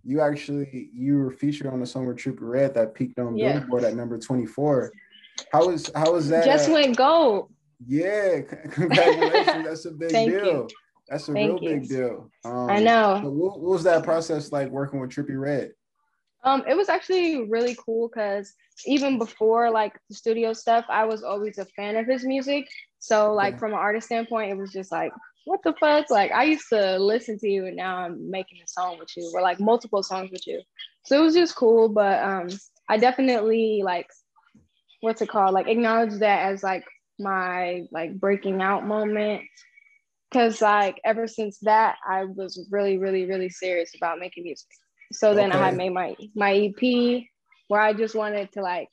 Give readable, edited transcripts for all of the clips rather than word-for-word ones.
you were featured on the song with Trippie Red that peaked on Yeah. Billboard at number 24. How was that? Just went gold. Yeah, congratulations. That's a big Thank deal. you. That's a Thank real you. big deal. I know. So what was that process like working with Trippie Red? It was actually really cool because even before like the studio stuff, I was always a fan of his music. So like from an artist standpoint, it was just like, what the fuck? Like I used to listen to you and now I'm making a song with you or like multiple songs with you. So it was just cool. But I definitely like what's it called? Like acknowledge that as like my like breaking out moment. Cause like ever since that, I was really, really, really serious about making music. So then I had Okay. made my EP where I just wanted to like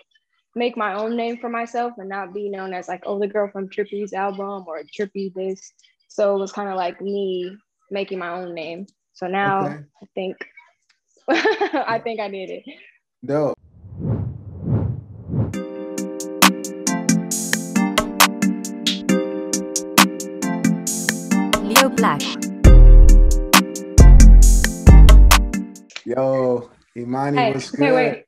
make my own name for myself and not be known as like, oh, the girl from Trippie's album or Trippie this. So it was kind of like me making my own name. So now Okay. I think I think I did it. Dope. Leo Black. Yo, Emani, Hey, what's okay, good? wait.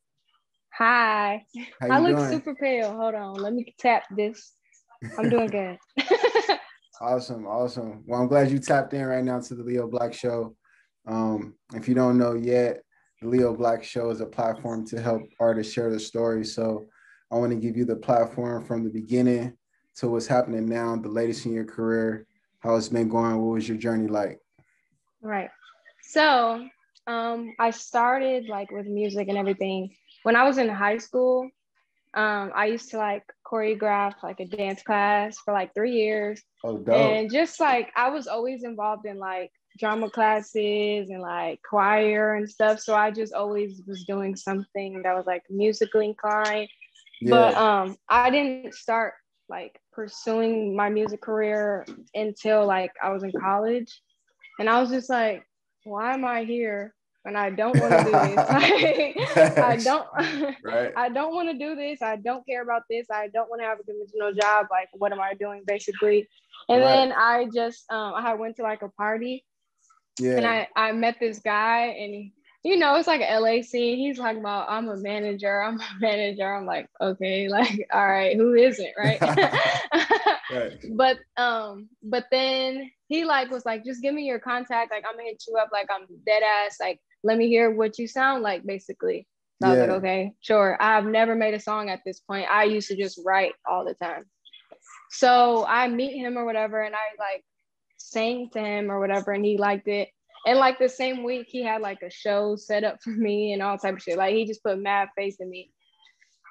Hi. How I you look doing? super pale. Hold on. Let me tap this. I'm doing good. Awesome, awesome. Well, I'm glad you tapped in right now to the Leo Black Show. If you don't know yet, the Leo Black Show is a platform to help artists share their stories. So I want to give you the platform from the beginning to what's happening now, the latest in your career, how it's been going, what was your journey like? Right. So I started like with music and everything. When I was in high school, I used to like choreograph like a dance class for like 3 years. Oh, dope. And just like I was always involved in like drama classes and like choir and stuff. So I just always was doing something that was like musically inclined. But Yeah. I didn't start like pursuing my music career until like I was in college. And I was just like, why am I here when I don't want to do this? Like, I don't, Right. I don't want to do this. I don't care about this. I don't want to have a conventional job. Like, what am I doing basically? And Right. then I just, I had went to like a party and Yeah. I met this guy and you know, it's like an LA scene. He's talking about, I'm a manager. I'm a manager. I'm like, okay, like, all right, who isn't, right? Right. But then he like was like, just give me your contact. Like, I'm gonna hit you up. Like, I'm dead ass. Like, let me hear what you sound like, basically. So I was like, Yeah. okay, sure. I've never made a song at this point. I used to just write all the time. So I meet him or whatever, and I like sang to him or whatever, and he liked it. And like the same week, he had like a show set up for me and all type of shit. Like he just put mad faith in me.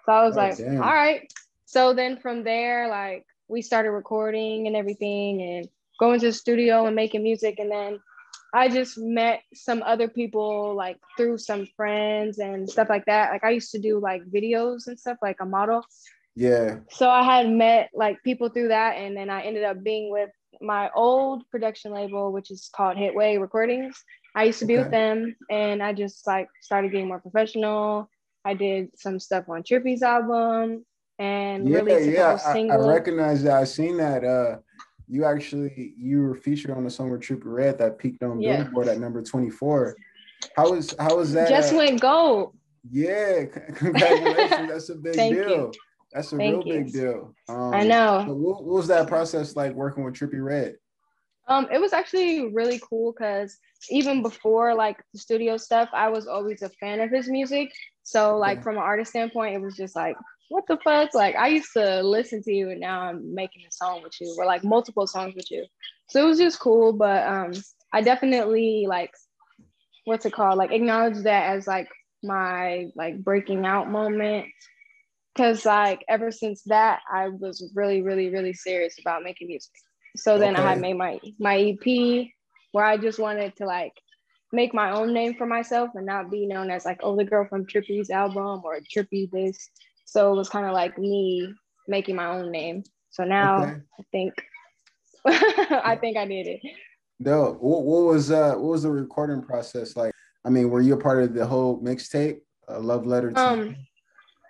So I was Oh, like, all damn. right. So then from there, like we started recording and everything and going to the studio and making music. And then I just met some other people like through some friends and stuff like that. Like I used to do like videos and stuff like a model. Yeah. So I had met like people through that. And then I ended up being with my old production label, which is called Hitway Recordings. I used to be with Okay. them and I just like started getting more professional. I did some stuff on Trippie's album and Yeah, released a couple I singles. recognize that. I seen that. You were featured on the song with Trippie Red that peaked on Yeah. Billboard at number 24. How was that? Just went gold. Yeah, congratulations. That's a big Thank you. deal. That's a real Thank you. big deal. I So know. what was that process like working with Trippie Red? It was actually really cool because even before like the studio stuff, I was always a fan of his music. So like Okay. from an artist standpoint, it was just like, what the fuck? Like I used to listen to you and now I'm making a song with you or like multiple songs with you. So it was just cool. But I definitely like what's it called? Like acknowledge that as like my like breaking out moment. Cause like ever since that, I was really, really, really serious about making music. So then I had Okay. made my EP where I just wanted to like make my own name for myself and not be known as like, oh, the girl from Trippie's album or Trippie this. So it was kind of like me making my own name. So now Okay. I think I think I did it. Dope. What was the recording process like? I mean, were you a part of the whole mixtape, Love Letter to You? Um,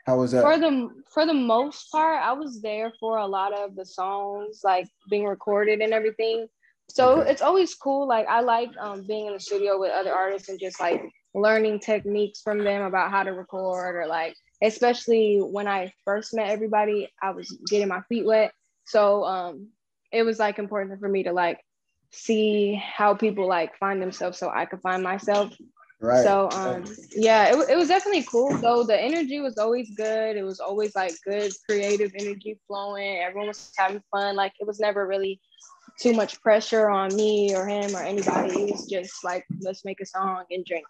How was for that? the most part, I was there for a lot of the songs like being recorded and everything. So Okay. it's always cool. Like I like being in the studio with other artists and just like learning techniques from them about how to record, or like, especially when I first met everybody, I was getting my feet wet. So it was like important for me to like see how people like find themselves so I could find myself. Right. So yeah, it was definitely cool though. The energy was always good. It was always like good creative energy flowing. Everyone was having fun. Like it was never really too much pressure on me or him or anybody. It was just like, let's make a song and drink.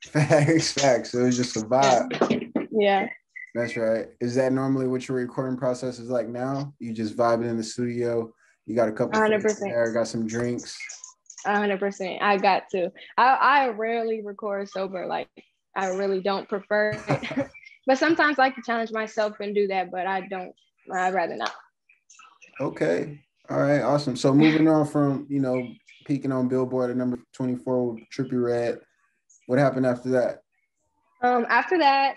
Facts. It was just a vibe. Yeah. That's right. Is that normally what your recording process is like now? You just vibing in the studio. You got a couple 100%. there, got some drinks. 100%. I got to. I rarely record sober. Like I really don't prefer it. But sometimes I like to challenge myself and do that, but I don't. I'd rather not. Okay. All right. Awesome. So moving on from, peaking on Billboard at number 24 with Trippy Red. What happened after that? After that,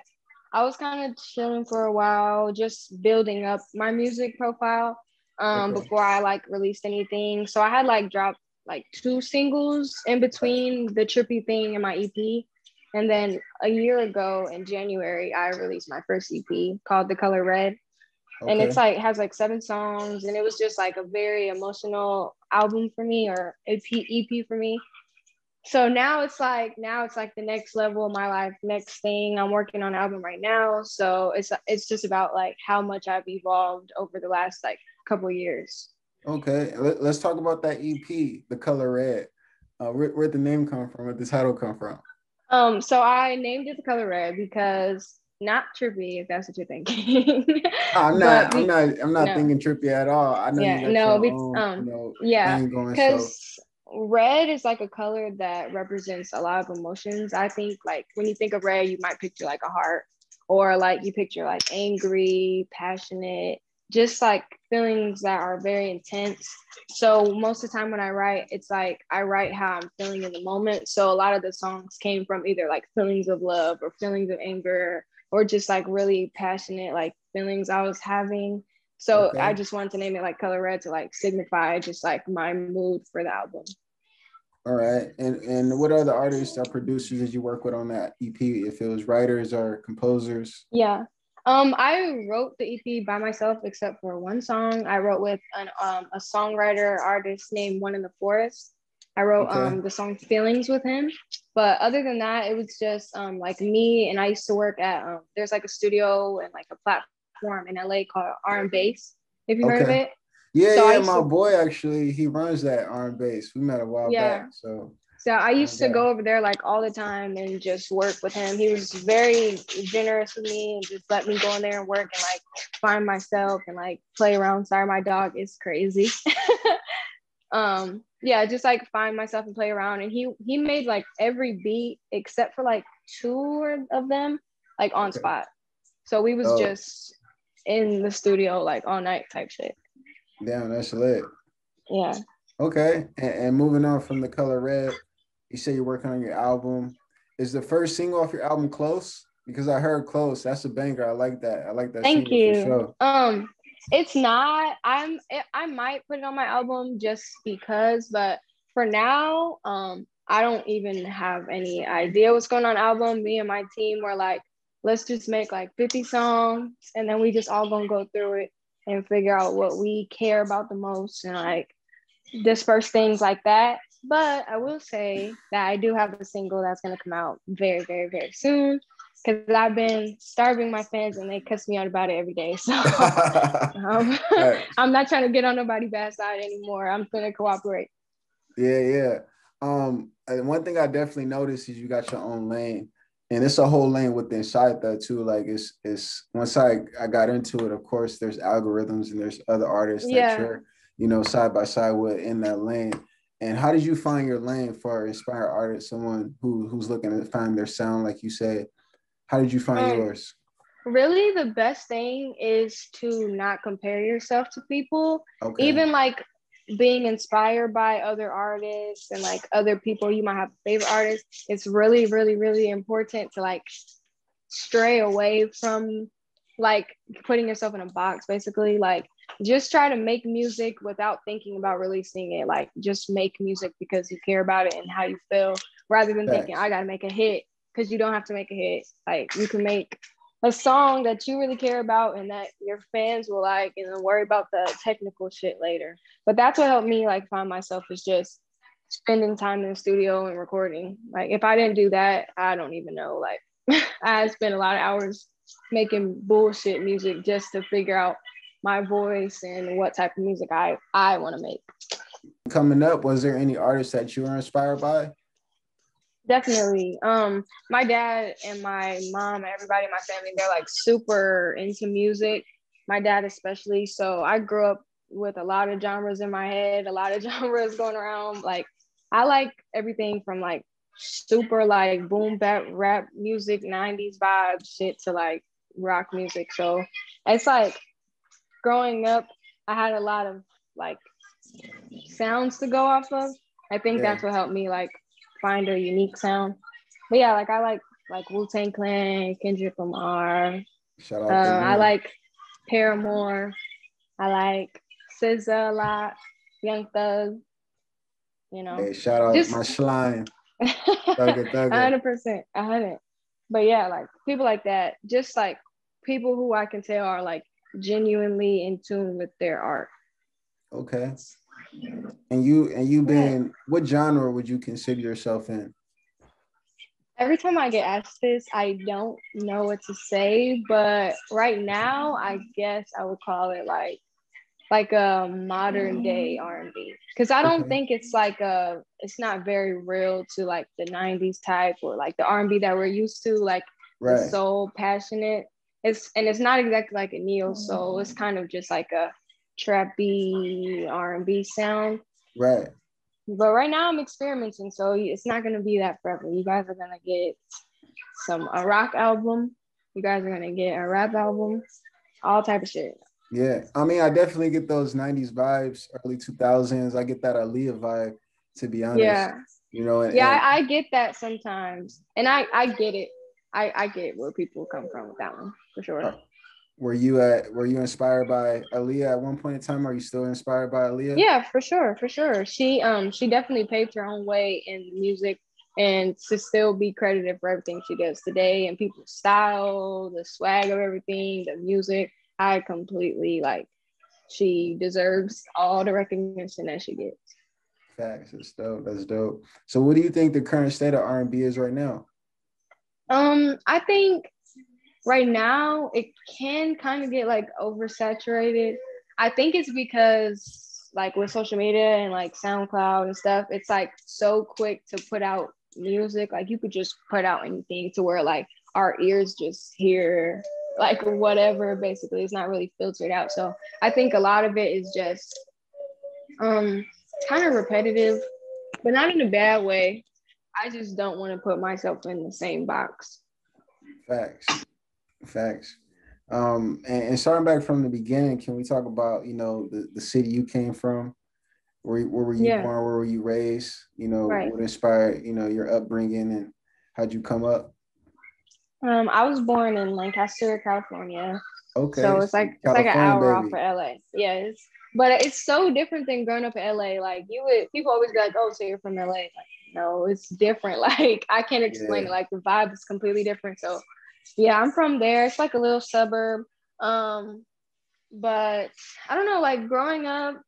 I was kind of chilling for a while, just building up my music profile before I like released anything. So I had like dropped like 2 singles in between the trippy thing and my EP. And then a year ago in January, I released my first EP called The Color Red. Okay. And it's like has like 7 songs, and it was just like a very emotional album for me, or EP for me. So now it's like the next level of my life, next thing. I'm working on an album right now. So it's just about like how much I've evolved over the last like couple of years. Okay, let's talk about that EP, The Color Red. Where'd the name come from? Where'd the title come from? So I named it The Color Red because not trippy, if that's what you're thinking. I'm not thinking trippy at all. I know you got your own, thing going. Because red is like a color that represents a lot of emotions. I think like when you think of red, you might picture like a heart, or like you picture like angry, passionate, just like feelings that are very intense. So most of the time when I write, it's like I write how I'm feeling in the moment. So a lot of the songs came from either like feelings of love or feelings of anger, or just like really passionate like feelings I was having. So I just wanted to name it like Color Red to like signify just like my mood for the album. All right. And what other artists or producers did you work with on that EP? If it was writers or composers? Yeah. I wrote the EP by myself except for one song. I wrote with a songwriter artist named One in the Forest. I wrote the song Feelings with him. But other than that, it was just like me, and I used to work at there's like a studio and like a platform in LA called R&Bass, if you heard of it. Yeah, my boy actually, he runs that R&Bass. We met a while back. So I used to go over there like all the time and just work with him. He was very generous with me and just let me go in there and work and like find myself and like play around. Sorry, my dog is crazy. Just like find myself and play around. And he made like every beat except for like 2 of them like on spot. So we was just in the studio like all night type shit. Damn, that's lit. Yeah. Okay. And moving on from The Color Red, you say you're working on your album. Is the first single off your album Close? Because I heard Close. That's a banger. I like that. I like that. Thank you. For sure. It's not. I might put it on my album just because, but for now, I don't even have any idea what's going on album. Me and my team were like, let's just make like 50 songs, and then we just all gonna go through it and figure out what we care about the most and like disperse things like that. But I will say that I do have a single that's going to come out very, very, very soon, because I've been starving my fans and they cuss me out about it every day. So I'm not trying to get on nobody's bad side anymore. I'm going to cooperate. Yeah. And one thing I definitely noticed is you got your own lane. And it's a whole lane within inside that too. Like it's once I got into it, of course, there's algorithms and there's other artists that you're, side by side with in that lane. And how did you find your lane for inspired artists, someone who's looking to find their sound, like you said? How did you find yours? Really, the best thing is to not compare yourself to people. Even like being inspired by other artists and like other people you might have favorite artists, it's really, really, really important to like stray away from like putting yourself in a box, basically. Like just try to make music without thinking about releasing it. Like just make music because you care about it and how you feel rather than thinking I gotta make a hit, because you don't have to make a hit. Like you can make a song that you really care about and that your fans will like, and then worry about the technical shit later. But that's what helped me like find myself, is just spending time in the studio and recording. Like if I didn't do that, I don't even know. Like I spent a lot of hours making bullshit music just to figure out my voice and what type of music I want to make. Coming up, was there any artists that you were inspired by? Definitely. My dad and my mom and everybody in my family, they're like super into music. My dad especially. So I grew up with a lot of genres in my head, a lot of genres going around. Like I like everything from like super like boom bap rap music, 90s vibe shit to like rock music. So it's like growing up, I had a lot of like sounds to go off of. I think that's what helped me like find a unique sound. But yeah, like I like Wu-Tang Clan, Kendrick Lamar. Shout out I like Paramore. I like SZA a lot, Young Thug. You know, hey, shout out just my slime. Thugger. 100%, 100. But yeah, like people like that, just like people who I can tell are like genuinely in tune with their art. Okay. And you've been, what genre would you consider yourself in? Every time I get asked this, I don't know what to say, but right now, I guess I would call it like a modern day R&B, because I don't think it's like it's not very real to like the 90s type or like the R&B that we're used to, like the soul passionate. It's not exactly like a neo soul. It's kind of just like a trappy R&B sound. Right. But right now I'm experimenting, so it's not gonna be that forever. You guys are gonna get a rock album. You guys are gonna get a rap album, all type of shit. Yeah, I mean, I definitely get those 90s vibes, early 2000s. I get that Aaliyah vibe, to be honest. Yeah. You know, I get that sometimes. And I get it. I get where people come from with that one, for sure. Were you inspired by Aaliyah at one point in time? Are you still inspired by Aaliyah? Yeah, for sure. She definitely paved her own way in music, and to still be credited for everything she does today, and people's style, the swag of everything, the music. I completely she deserves all the recognition that she gets. Facts. That's dope. So what do you think the current state of R&B is right now? I think right now it can kind of get like oversaturated. I think it's because like with social media and like SoundCloud and stuff, it's like so quick to put out music. Like you could just put out anything to where like our ears just hear like whatever. Basically, it's not really filtered out. So I think a lot of it is just kind of repetitive, but not in a bad way. I just don't want to put myself in the same box. Facts. And starting back from the beginning, can we talk about, you know, the city you came from? Where were you born? Where were you raised? You know, what inspired, you know, your upbringing, and how'd you come up? I was born in Lancaster, California. Okay. So it's like an hour off of LA. Yeah, but it's so different than growing up in LA. Like people always be like, "Oh, so you're from LA?" Like, no, it's different. Like I can't explain it. Like the vibe is completely different. So yeah, I'm from there. It's like a little suburb. But I don't know. Like growing up,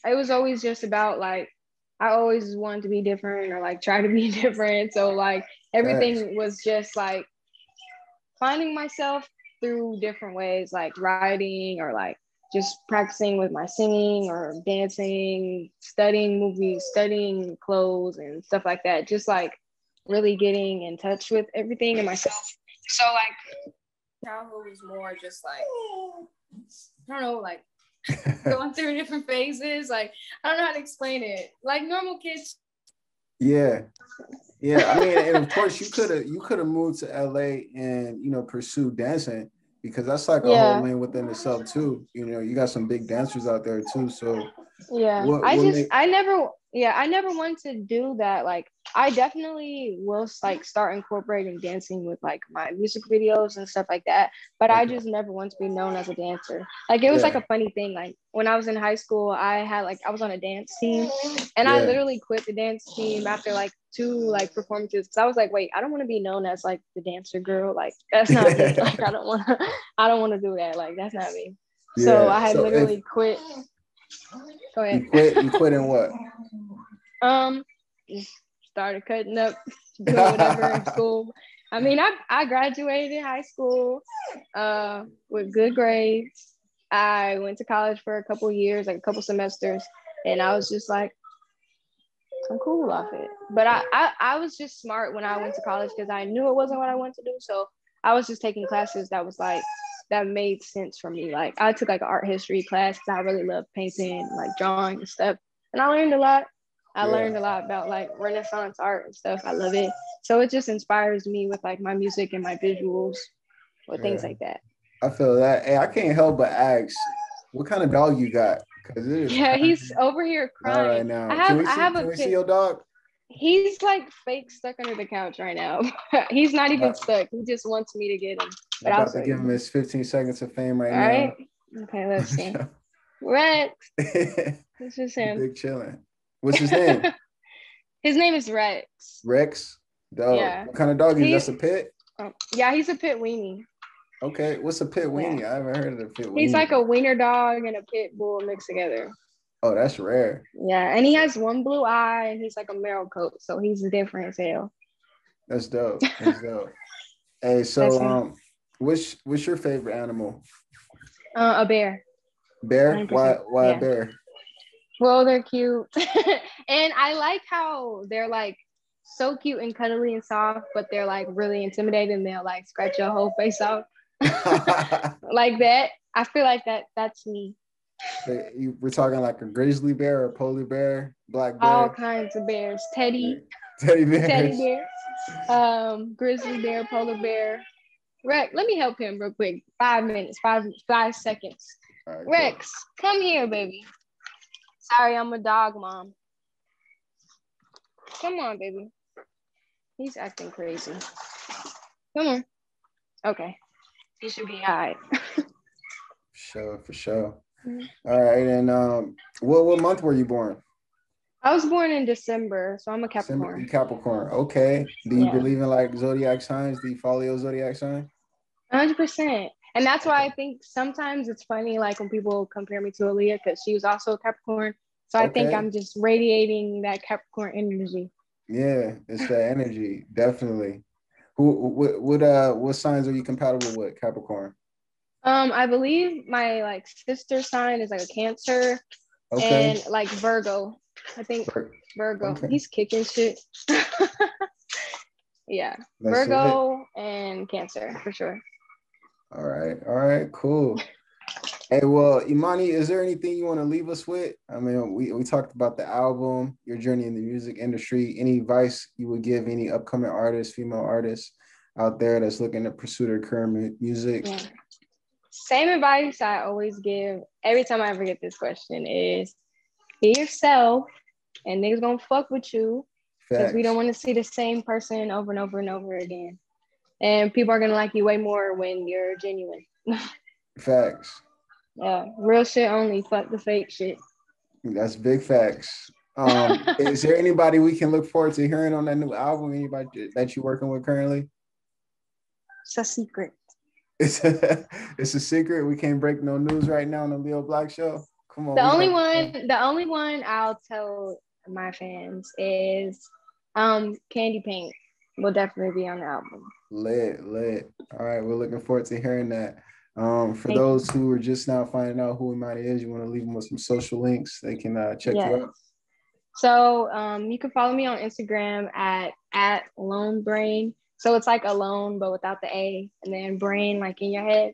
it was always just about like I always wanted to be different or like try to be different. So like everything was just like finding myself through different ways, like writing or like just practicing with my singing or dancing, studying movies, studying clothes and stuff like that. Just like really getting in touch with everything and myself. So like childhood was more just like, I don't know, like going through different phases. Like, I don't know how to explain it. Like normal kids. Yeah. I mean, and of course you could have moved to LA and, you know, pursued dancing, because that's like a whole lane within itself too. You know, you got some big dancers out there too. So I never wanted to do that. Like I definitely will like start incorporating dancing with like my music videos and stuff like that. But I Okay. just never want to be known as a dancer. Like it was like Yeah. a funny thing. Like when I was in high school, I was on a dance team, and I Yeah. literally quit the dance team after like two like performances because I was like, wait, I don't want to be known as like the dancer girl. Like that's not me. Like I don't want to do that. Like that's not me. So Yeah. I had So if literally quit. Go ahead. you quit in what? Just started cutting up, doing whatever in school. I mean, I graduated high school with good grades. I went to college for a couple years, like a couple semesters, and I was just like, I'm cool off it. But I was just smart when I went to college because I knew it wasn't what I wanted to do. So I was just taking classes that was like that made sense for me. Like I took like an art history class because I really love painting, like drawing and stuff, and I learned a lot. I Yeah. learned a lot about like Renaissance art and stuff. I love it. So it just inspires me with like my music and my visuals or things Yeah. like that. I feel that. Hey, I can't help but ask, what kind of dog you got? Because it is Yeah, crying he's over here out crying. right now. I have Can a we see pit. your dog? He's like fake stuck under the couch right now. He's not even Uh, stuck. He just wants me to get him. I'm But I'll about to show give you. him his 15 seconds of fame right All right. now. Okay, let's see. Rex. This is him. Big chilling. What's his name? His name is Rex. Rex. Dog. Yeah. What kind of dog is He that? A pit? yeah, he's a pit weenie. Okay. What's a pit Yeah. weenie? I haven't heard of a pit He's weenie. like a wiener dog and a pit bull mixed together. Oh, that's rare. Yeah, and he has one blue eye and he's like a marrow coat, so he's different as hell. That's dope. That's dope. Hey, That's so him. what's your favorite animal? A bear. Bear? 100%. Why a Yeah. bear? Well, they're cute. And I like how they're like so cute and cuddly and soft, but they're like really intimidating and they'll like scratch your whole face off. Like that. I feel like that's me. We're talking like a grizzly bear, a polar bear, black All bear, kinds of bears. Teddy, teddy teddy bears. bear, grizzly bear, polar bear. Rex, let me help him real quick. 5 minutes, 5 seconds. All right, cool. Rex, come here, baby. Sorry, I'm a dog mom. Come on, baby. He's acting crazy. Come on. Okay. He should be all right. For sure. All right, and what month were you born? I was born in December, so I'm a December, Capricorn. Capricorn. Okay. Do you Yeah. believe in like zodiac signs? Do you follow your zodiac sign? 100%. And that's why Okay. I think sometimes it's funny, like when people compare me to Aaliyah, because she was also a Capricorn. So I think Okay. I'm just radiating that Capricorn energy. Yeah, it's that energy, definitely. What signs are you compatible with, Capricorn? I believe my like sister sign is like a Cancer Okay. and like Virgo. I think Virgo. Okay. He's kicking shit. Yeah, That's it. Virgo and Cancer for sure. All right. All right. Cool. Hey, well, Imani, is there anything you want to leave us with? I mean, we talked about the album, your journey in the music industry. Any advice you would give any upcoming artists, female artists out there that's looking to pursue their current music? Yeah. Same advice I always give every time I ever get this question is be yourself and niggas gonna fuck with you because we don't Facts. want to see the same person over and over and over again. And people are gonna like you way more when you're genuine. Facts. Yeah, real shit only. Fuck the fake shit. That's big facts. Is there anybody we can look forward to hearing on that new album? Anybody that you're working with currently? It's a secret. It's a secret. We can't break no news right now on the Leo Black Show. Come on, The we only got one I'll tell my fans is Candy Paint will definitely be on the album. lit. All right, we're looking forward to hearing that. For Thank those who are just now finding out who Emani is, you want to leave them with some social links. They can check you Yes. out. So you can follow me on Instagram at Alone Brain. So it's like alone but without the A, and then brain like in your head.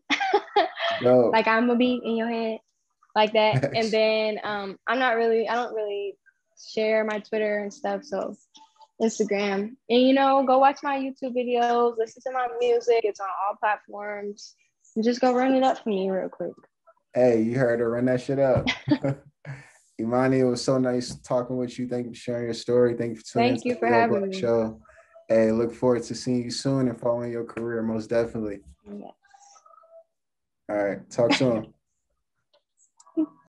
Dope. Like I'm a beat in your head. Like that. And Thanks. then I don't really share my Twitter and stuff. So Instagram. And go watch my YouTube videos, listen to my music. It's on all platforms. And just go run it up for me real quick. Hey, you heard her. Run that shit up. Emani, it was so nice talking with you. Thank you for sharing your story. Thank you for tuning Thank into you the for Leo having Black me. Show. Hey, look forward to seeing you soon and following your career, most definitely. Yes. All right, talk soon.